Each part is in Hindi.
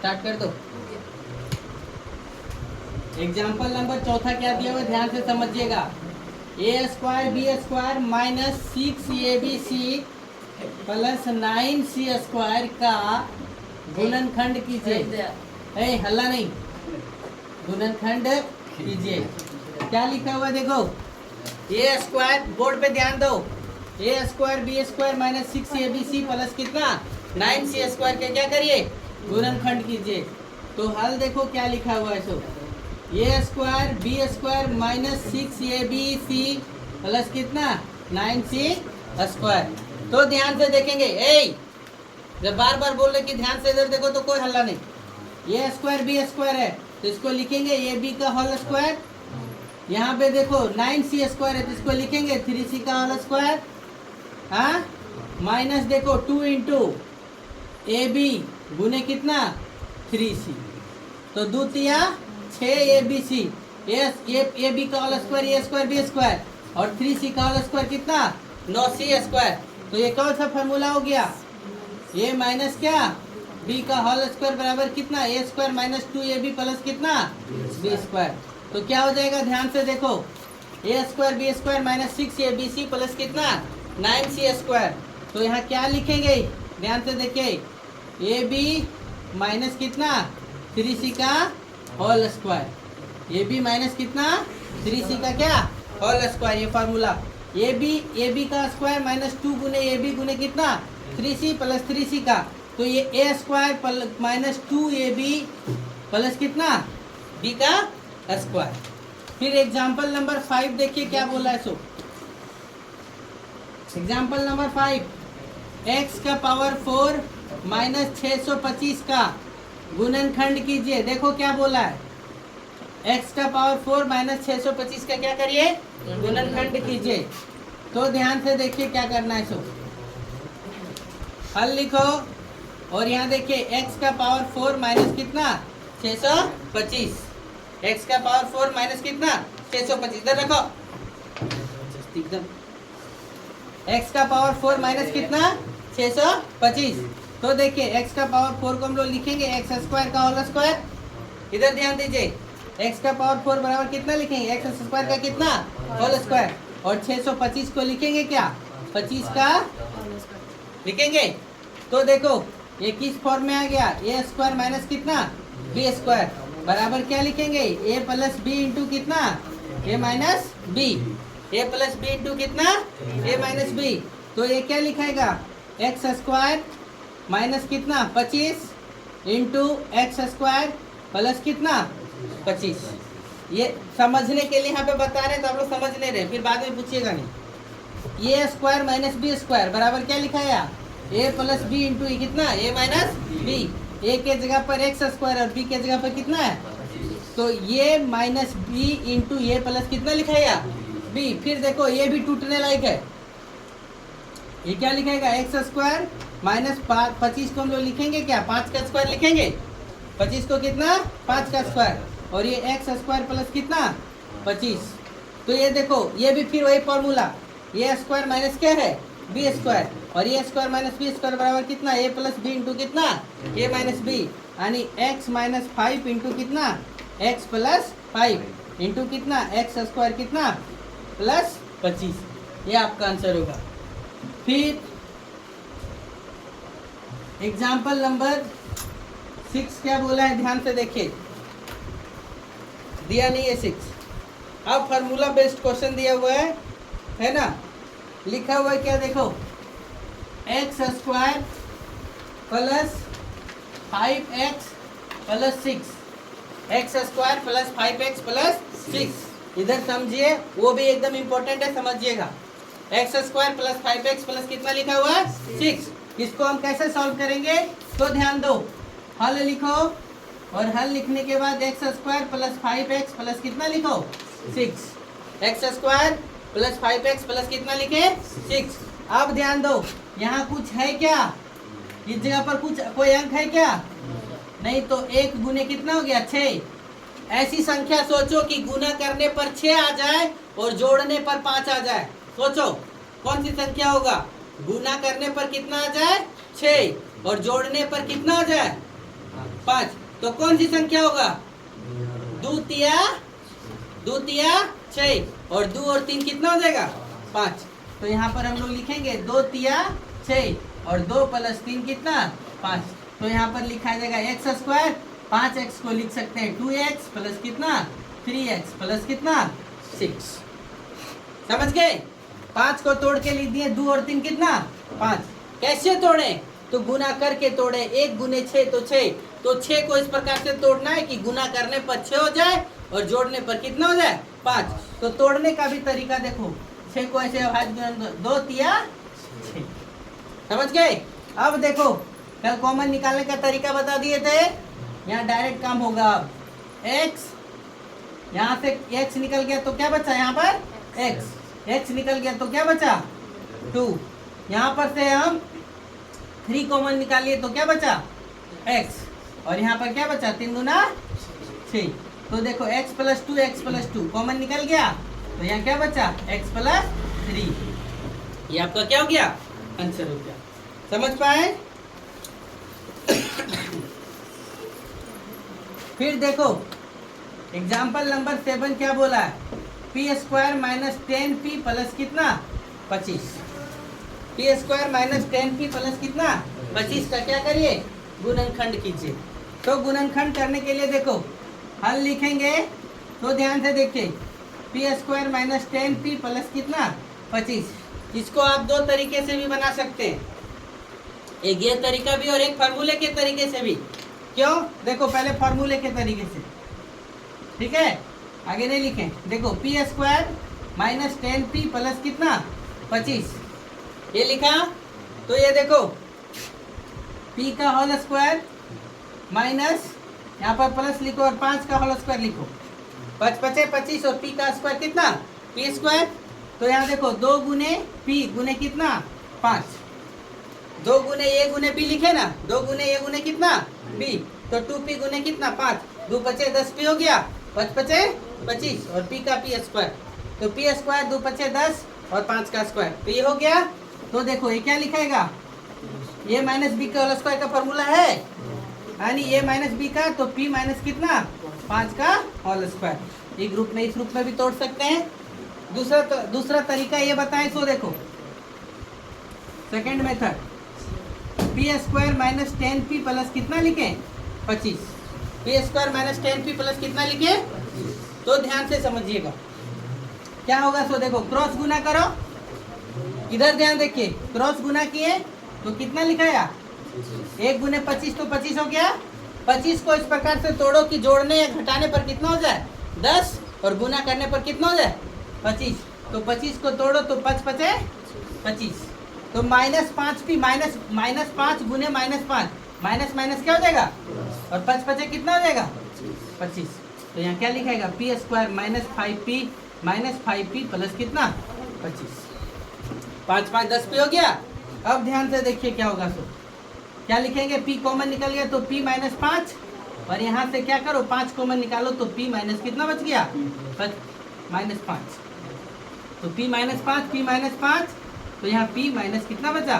स्टार्ट कर दो। एग्जाम्पल नंबर चौथा क्या दिया हुआ, ध्यान से समझिएगा। A square B square minus 6abc plus 9c square का गुणनखंड कीजिए। हल्ला नहीं, गुणनखंड कीजिए। क्या लिखा हुआ देखो, ए स्क्वायर, बोर्ड पे ध्यान दो। A square B square minus 6abc plus कितना 9c स्क्वायर के क्या करिए, गुणनखंड कीजिए। तो हल देखो क्या लिखा हुआ है। So A square B square minus 6abc plus कितना 9c स्क्वायर। तो ध्यान से देखेंगे, जब बार बार बोल रहे कि ध्यान से इधर देखो तो कोई हल्ला नहीं। ए स्क्वायर बी स्क्वायर है तो इसको लिखेंगे ए बी का होल स्क्वायर। यहाँ पे देखो 9c स्क्वायर है तो इसको लिखेंगे 3c का होल स्क्वायर। हाँ, माइनस देखो 2 इंटू ए बी गुने कितना 3c, तो दूतिया 6abc, ए बी का होल स्क्वायर ए स्क्वायर बी स्क्वायर और 3c का होल स्क्वायर कितना 9c स्क्वायर। तो ये कौन सा फॉर्मूला हो गया, ए माइनस क्या बी का होल स्क्वायर बराबर कितना A square minus 2ab plus कितना बी स्क्वायर। तो क्या हो जाएगा, ध्यान से देखो, A square B square minus 6abc plus कितना 9c स्क्वायर। तो यहाँ क्या लिखेंगे, ध्यान से देखिए, ए बी माइनस कितना 3c का whole square, A B minus कितना 3c का क्या होल स्क्वायर। ये फार्मूला ए बी का स्क्वायर माइनस 2 गुने ए बी गुने कितना 3c प्लस 3c का, तो ये ए स्क्वायर माइनस 2ab प्लस कितना बी का स्क्वायर। फिर एग्जाम्पल नंबर 5 देखिए क्या बोला है। सो एग्जाम्पल नंबर 5, x का पावर 4 माइनस 625 का गुणनखंड कीजिए। देखो क्या बोला है, x का पावर 4 माइनस 625 का क्या करिए, गुणनखंड कीजिए। तो ध्यान से देखिए क्या करना है। सो हल लिखो और यहाँ देखिए x का पावर 4 माइनस कितना 625, x का पावर 4 माइनस कितना 625, इधर रखो एकदम, x का पावर 4 माइनस कितना 625। तो देखिए x का पावर 4 को हम लोग लिखेंगे एक्स स्क्वायर का होल स्क्वायर। इधर ध्यान दीजिए, x का पावर 4 बराबर कितना लिखेंगे एक्स स्क्वायर का कितना होल स्क्वायर, और 625 को लिखेंगे क्या 25 का लिखेंगे। तो देखो ये किस फॉर्म में आ गया, ए स्क्वायर माइनस कितना बी स्क्वायर बराबर क्या लिखेंगे, ए प्लस बी इंटू कितना ए माइनस बी, ए प्लस बी इंटू कितना ए माइनस बी। तो ये क्या लिखाएगा, एक्स स्क्वायर माइनस कितना 25 इंटू एक्स स्क्वायर प्लस कितना 25। ये समझने के लिए यहाँ पे बता रहे हैं तो आप लोग समझ ले रहे हैं, फिर बाद में पूछिएगा नहीं। ए स्क्वायर माइनस बी स्क्वायर बराबर क्या लिखाया, ए प्लस बी इंटू कितना ए माइनस बी, ए के जगह पर एक्स स्क्वायर और बी के जगह पर कितना है, तो ये माइनस बी इंटू ए प्लस कितना लिखाया बी। फिर देखो ये भी टूटने लायक है, ये क्या लिखेगा एक्स स्क्वायर माइनस 25 को हम लोग लिखेंगे क्या 5 का स्क्वायर लिखेंगे, 25 को कितना 5 का स्क्वायर, और ये एक्स स्क्वायर प्लस कितना 25। तो ये देखो ये भी फिर वही फॉर्मूला, ए स्क्वायर माइनस क्या है बी स्क्वायर, और ए स्क्वायर माइनस बी स्क्वायर बराबर कितना ए प्लस बी इंटू कितना ए माइनस बी, यानी एक्स माइनस 5 इंटू कितना एक्स प्लस 5 इंटू कितना एक्स स्क्वायर कितना प्लस 25। ये आपका आंसर होगा। फिर एग्जाम्पल नंबर 6 क्या बोला है, ध्यान से देखिए, दिया नहीं है 6। अब फार्मूला बेस्ड क्वेश्चन दिया हुआ है ना, लिखा हुआ है क्या देखो, x square plus 5x plus 6, x square plus 5x plus 6। इधर समझिए, वो भी एकदम इम्पोर्टेंट है, समझिएगा। X square plus 5x plus कितना लिखा हुआ है 6। इसको हम कैसे सॉल्व करेंगे, तो ध्यान दो, हल लिखो और हल लिखने के बाद x square plus 5x plus कितना लिखो 6, x square plus 5x plus कितना लिखे 6। अब ध्यान दो, यहाँ कुछ है क्या, इस जगह पर कुछ कोई अंक है क्या, नहीं, तो 1 गुने कितना हो गया 6। ऐसी संख्या सोचो कि गुना करने पर 6 आ जाए और जोड़ने पर 5 आ जाए। सोचो कौन सी संख्या होगा, गुना करने पर कितना आ जाए 6 और जोड़ने पर कितना आ जाए 5, तो कौन सी संख्या होगा? द्वितीया 6, और 2 और 3 कितना हो जाएगा? 5। तो यहाँ पर हम लोग लिखेंगे 2 तिया 6 और 2 प्लस 3 कितना? 5। तो यहाँ पर लिखा जाएगा एक्स स्क्वायर, 5x को लिख सकते हैं 2x प्लस कितना? 3x प्लस कितना? 6। समझ गए? 5 को तोड़ के लिख दिए, 2 और 3 कितना? 5। कैसे तोड़े? तो गुना करके तोड़े, 1 गुने 6 तो 6। तो 6 को इस प्रकार से तोड़ना है कि गुना करने पर 6 हो जाए और जोड़ने पर कितना हो जाए? 5। तो तोड़ने का भी तरीका देखो, 6 को ऐसे अभाज्य 2 तिया 6। समझ गए? अब देखो, कल कॉमन निकालने का तरीका बता दिए थे, यहाँ डायरेक्ट काम होगा। अब x, यहाँ से x निकल गया तो क्या बचा? यहाँ पर x निकल गया तो क्या बचा? 2। यहाँ पर से हम 3 कॉमन निकालिए तो क्या बचा? x, और यहाँ पर क्या बचा? 3 गुना 6। तो देखो x प्लस 2 कॉमन निकल गया, तो यहाँ क्या बचा? x plus 3। ये आपका क्या हो गया? आंसर हो गया। समझ पाए? फिर देखो एग्जाम्पल नंबर 7 क्या बोला है? P square minus 10p plus कितना? 25। P square minus 10p plus कितना? 25 का क्या करिए? गुणनखंड कीजिए। तो गुणनखंड करने के लिए देखो हल लिखेंगे, तो ध्यान से देखिए, P square minus 10p plus कितना? 25। इसको आप दो तरीके से भी बना सकते हैं, एक ये तरीका भी और एक फार्मूले के तरीके से भी। क्यों? देखो पहले फार्मूले के तरीके से, ठीक है? आगे नहीं लिखें। देखो P square minus 10p plus कितना? 25, ये लिखा। तो ये देखो p का होल स्क्वायर माइनस, यहाँ पर प्लस लिखो और 5 का होल स्क्वायर लिखो। 5 पचे 25 और p का स्क्वायर कितना? p square. तो यहाँ देखो 2 गुने p गुने कितना? 5। 2 गुने a गुने b लिखे ना, 2 गुने a गुने कितना? b। तो 2p गुने कितना? 5। 2 पचे 10p हो गया, 5 पचे 25 और p का p स्क्वायर। तो p स्क्वायर 2 पचे 10 और 5 का स्क्वायर, तो ये हो गया। तो देखो ये क्या लिखाएगा? ये माइनस बी का होल स्क्वायर का फॉर्मूला है, यानी ये माइनस बी का, तो p माइनस कितना? 5 का होल स्क्वायर। ये ग्रुप में, इस रूप में भी तोड़ सकते हैं। दूसरा तरीका ये बताएं, सो देखो second method, P square minus 10p plus कितना लिखे? 25। P square minus 10p plus कितना लिखे? तो ध्यान से समझिएगा क्या होगा। सो देखो क्रॉस गुना करो, इधर ध्यान देखिए, क्रॉस गुना किए तो कितना लिखाया? 1 गुने 25 तो 25 हो गया। 25 को इस प्रकार से तोड़ो कि जोड़ने या घटाने पर कितना हो जाए? 10, और गुना करने पर कितना हो जाए? 25। तो 25 को तोड़ो तो 5 पचे 25। तो माइनस 5p माइनस 5 गुने माइनस 5, माइनस माइनस क्या हो जाएगा? और 5 पचे कितना हो जाएगा? 25। तो यहाँ क्या लिखाएगा? P square minus 5p plus कितना? 25। 5 5 10p हो गया। अब ध्यान से देखिए क्या होगा। सो क्या लिखेंगे? p कॉमन निकल गया तो p माइनस 5, और यहाँ से क्या करो? 5 कॉमन निकालो तो p माइनस कितना बच गया? माइनस 5। तो p माइनस 5, तो यहाँ p माइनस कितना बचा?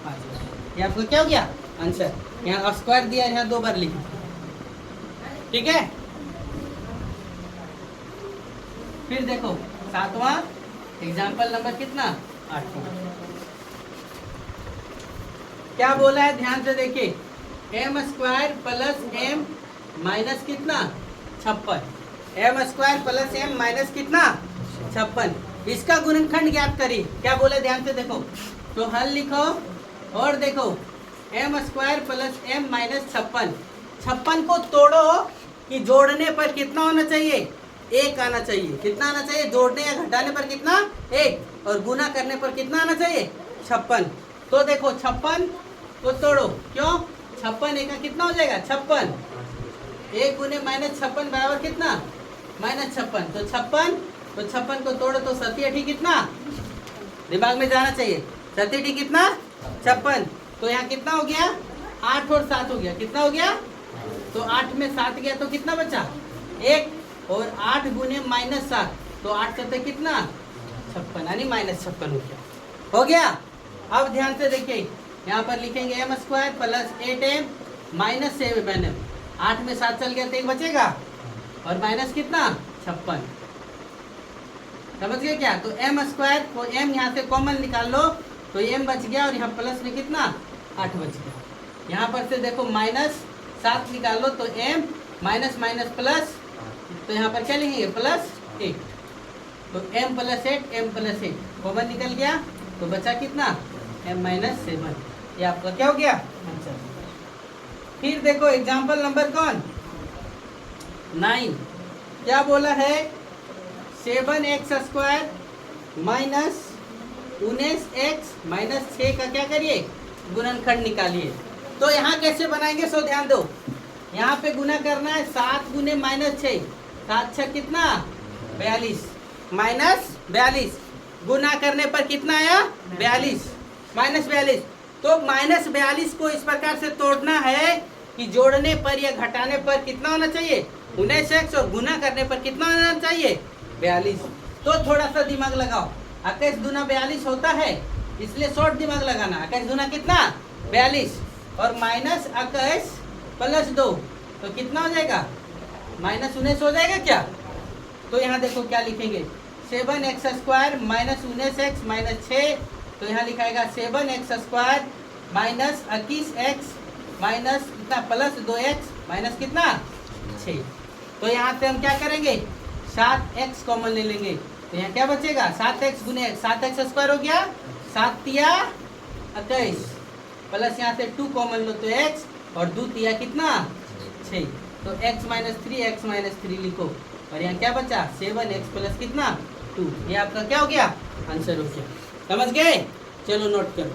5। ये आपको क्या हो गया? आंसर। यहाँ स्क्वायर दिया, यहाँ 2 बार लिखा, ठीक है? फिर देखो 7वां एग्जाम्पल नंबर कितना? 8वां। क्या बोला है? ध्यान से देखिए, M square plus M minus कितना? 56। M square plus M minus कितना? 56। इसका गुणनखंड ज्ञात करिए। क्या बोले? ध्यान से देखो, तो हल लिखो और देखो M square plus M minus 56। 56 को तोड़ो कि जोड़ने पर कितना होना चाहिए? 1 आना चाहिए। कितना आना चाहिए? जोड़ने या घटाने पर कितना? 1, और गुना करने पर कितना आना चाहिए? 56। तो देखो 56 को तोड़ो, क्यों? 56 एक का कितना हो जाएगा? 56। 1 गुने माइनस 56 बराबर कितना? माइनस 56। तो 56 को तोड़ो तो 87 कितना? दिमाग में जाना चाहिए। 87 कितना? 56। तो यहाँ कितना हो गया? 8 और 7 हो गया। कितना हो गया? तो 8 में 7 गया तो कितना बचा? 1, और 8 गुने माइनस 7, तो 8 सत्ते कितना? 56, यानी माइनस 56 हो गया। हो गया। अब ध्यान से देखिए, यहाँ पर लिखेंगे M square plus 8m -7m, 8 में 7 चल गया तो 1 बचेगा, और माइनस कितना 56, समझ गए क्या? तो m स्क्वायर को m यहाँ से कॉमन निकाल लो तो m बच गया, और यहाँ प्लस में कितना 8 बच गया। यहाँ पर से देखो -7 निकाल लो तो m माइनस माइनस प्लस, तो यहाँ पर क्या लिखेंगे +8, तो m + 8 m + 8 कॉमन निकल गया, तो बचा कितना m - 7, ये आपका क्या हो गया आंसर। फिर देखो एग्जाम्पल नंबर कौन 9, क्या बोला है 7x² माइनस 19x माइनस 6 का क्या करिए गुणनखंड निकालिए। तो यहाँ कैसे बनाएंगे सो ध्यान दो, यहाँ पे गुना करना है 7 गुने -6, 7 6 कितना 42, -42 गुना करने पर कितना आया 42, -42। तो -42 को इस प्रकार से तोड़ना है कि जोड़ने पर या घटाने पर कितना होना चाहिए 19x, और गुना करने पर कितना होना चाहिए 42। तो थोड़ा सा दिमाग लगाओ, 21 दूना 42 होता है, इसलिए शॉर्ट दिमाग लगाना। 21 दूना कितना 42, और -21 + 2 तो कितना हो जाएगा -19 हो जाएगा क्या? तो यहाँ देखो क्या लिखेंगे 7x² माइनस 19x माइनस 6, तो यहाँ लिखाएगा 7x² माइनस 21x माइनस कितना +2x माइनस कितना 6। तो यहाँ से हम क्या करेंगे 7x कॉमन ले लेंगे, तो यहाँ क्या बचेगा 7x गुने 7x² हो गया, 7 तिया 21 प्लस यहाँ से 2 कॉमन लो तो x, और 2 तिया कितना 6, तो x - 3 x - 3 लिखो, और यहाँ क्या बचा 7x प्लस कितना 2, ये आपका क्या हो गया आंसर हो गया। समझ गए? चलो नोट करो।